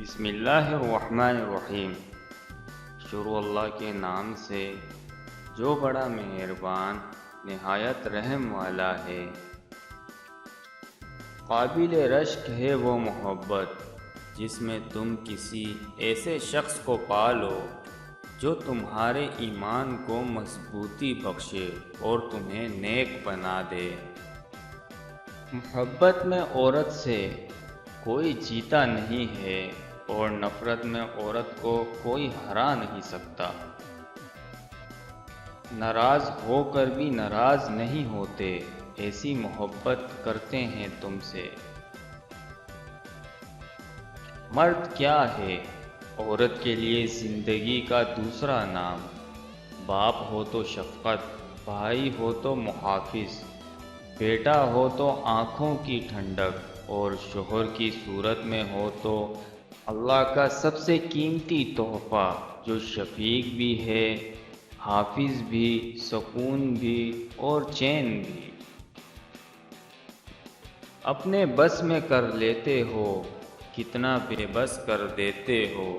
بسم اللہ الرحمن الرحیم۔ شروع اللہ کے نام سے جو بڑا مہربان نہایت رحم والا ہے۔ قابل رشک ہے وہ محبت جس میں تم کسی ایسے شخص کو پالو جو تمہارے ایمان کو مضبوطی بخشے اور تمہیں نیک بنا دے۔ محبت میں عورت سے کوئی جیتا نہیں ہے اور نفرت میں عورت کو کوئی ہرا نہیں سکتا۔ ناراض ہو کر بھی ناراض نہیں ہوتے، ایسی محبت کرتے ہیں تم سے۔ مرد کیا ہے عورت کے لیے زندگی کا دوسرا نام۔ باپ ہو تو شفقت، بھائی ہو تو محافظ، بیٹا ہو تو آنکھوں کی ٹھنڈک، اور شوہر کی صورت میں ہو تو اللہ کا سب سے قیمتی تحفہ، جو شفیق بھی ہے، حافظ بھی، سکون بھی اور چین بھی۔ اپنے بس میں کر لیتے ہو، کتنا بے بس کر دیتے ہو۔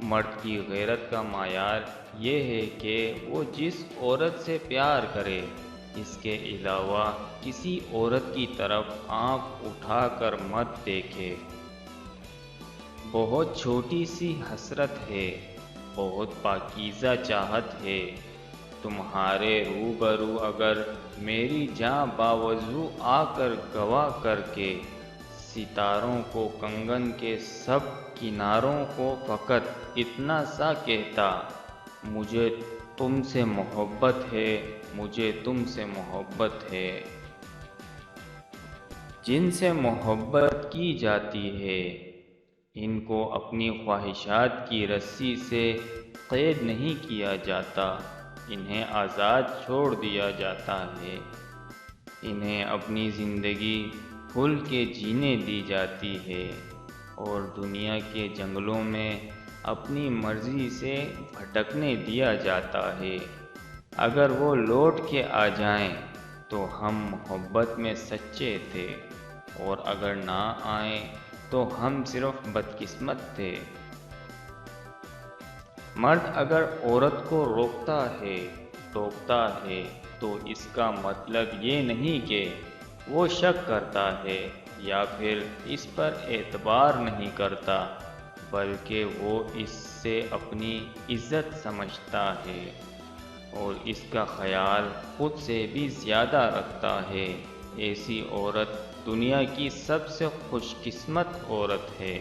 مرد کی غیرت کا معیار یہ ہے کہ وہ جس عورت سے پیار کرے، اس کے علاوہ کسی عورت کی طرف آنکھ اٹھا کر مت دیکھے۔ بہت چھوٹی سی حسرت ہے، بہت پاکیزہ چاہت ہے، تمہارے روبرو اگر میری جاں باوضو آ کر گواہ کر کے، ستاروں کو کنگن کے سب کناروں کو فقط اتنا سا کہتا، مجھے تم سے محبت ہے، مجھے تم سے محبت ہے۔ جن سے محبت کی جاتی ہے، ان کو اپنی خواہشات کی رسی سے قید نہیں کیا جاتا، انہیں آزاد چھوڑ دیا جاتا ہے۔ انہیں اپنی زندگی کھل کے جینے دی جاتی ہے اور دنیا کے جنگلوں میں اپنی مرضی سے بھٹکنے دیا جاتا ہے۔ اگر وہ لوٹ کے آ جائیں تو ہم محبت میں سچے تھے، اور اگر نہ آئیں تو ہم صرف بدقسمت تھے۔ مرد اگر عورت کو روکتا ہے، ٹوکتا ہے، تو اس کا مطلب یہ نہیں کہ وہ شک کرتا ہے یا پھر اس پر اعتبار نہیں کرتا، بلکہ وہ اس سے اپنی عزت سمجھتا ہے اور اس کا خیال خود سے بھی زیادہ رکھتا ہے۔ ایسی عورت دنیا کی سب سے خوش قسمت عورت ہے۔